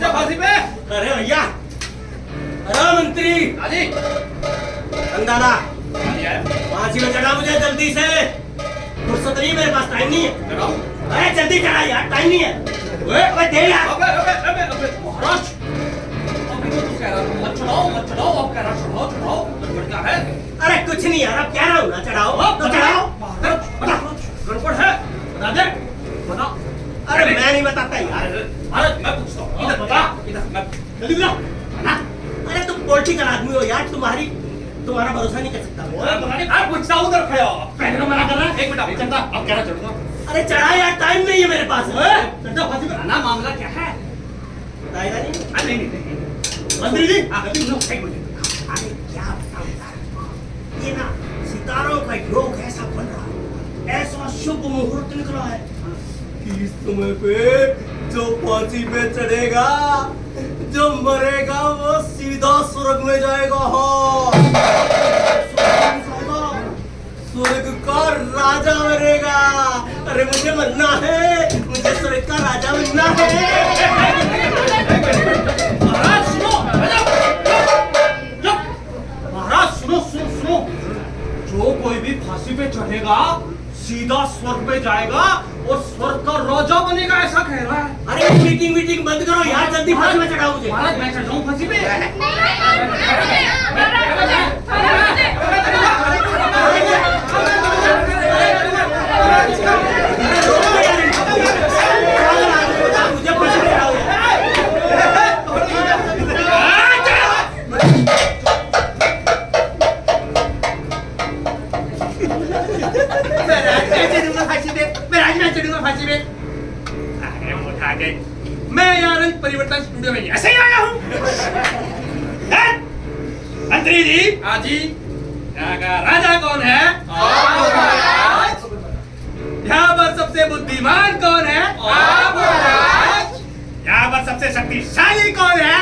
फांसी पे। अरे भैया, अरे मंत्री हाजी अंदाना, फांसी में चढ़ा मुझे जल्दी से। फुर्सत नहीं, मेरे पास टाइम नहीं है। चढ़ाओ। अरे जल्दी चढ़ा यार, टाइम नहीं है। अबे दे यार। अबे महाराज, अभी तो तू कह रहा था मत चढ़ाओ मत चढ़ाओ, अब कह रहा चढ़ाओ चढ़ाओ, गड़बड़ क्या है? अरे कुछ नहीं यार, अब कह रहा हूँ ना चढ़ाओ तो चढ़ाओ। गड़बड़ है, बता दे, बता। अरे मैं नहीं बताता यार। महाराज मैं पूछता हूँ, इधर बता, इधर मैं जल्दी बता ना। अरे तुम पॉलिटिकल आदमी हो यार, तुम्हारा भरोसा नहीं कर सकता मैं। मैं पूछता हूँ, उधर खड़े हो। पहले तो मना कर रहा है, एक मिनट चलता, अब कह रहा चढ़ूंगा। अरे चढ़ा यार, टाइम नहीं है मेरे पास। चढ़ता फांसी पे। ना मामला क्या है? बताएगा नहीं? नहीं मंत्री जी, एक मिनट। अरे क्या बताऊं यार, ये ना सितारों का योग ऐसा बन रहा है, ऐसा शुभ मुहूर्त निकला है कि इस समय पे जो फांसी पे चढ़ेगा, जो मरेगा वो सीधा स्वर्ग में जाएगा। स्वर्ग का राजा बनेगा। अरे मुझे मरना है, मुझे स्वर्ग का राजा बनना है। महाराज सुनो, महाराज सुनो सुनो सुनो, जो कोई भी फांसी पे चढ़ेगा सीधा स्वर्ग पे जाएगा और स्वर्ग का राजा बनेगा, ऐसा कह रहा है। अरे मीटिंग बंद करो यार, जल्दी फांसी में चढ़ाओ मुझे। महाराज मैं चढ़ जाऊं फांसी पे? मुझे फांसी में चढ़ाओ यार। फांसी में उठा के मैं यहाँ रंग परिवर्तन स्टूडियो में ऐसे ही आया हूँ। मंत्री जी, हाँ जी, यहाँ का राजा कौन है? यहाँ पर सबसे बुद्धिमान कौन है? यहाँ पर सबसे शक्तिशाली कौन है?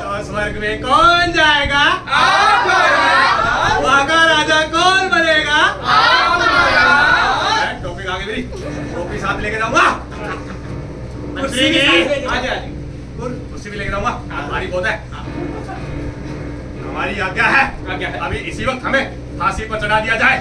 तो स्वर्ग में कौन जाएगा? वहाँ का राजा कौन बनेगा? टोपी आगे मेरी, टोपी साथ लेके जाऊंगा। मंत्री जी, आजे आजे, कुर्सी भी लेके जाऊंगा, भारी बहुत है। हमारी आज्ञा है, अभी इसी वक्त हमें फांसी पर चढ़ा दिया जाए।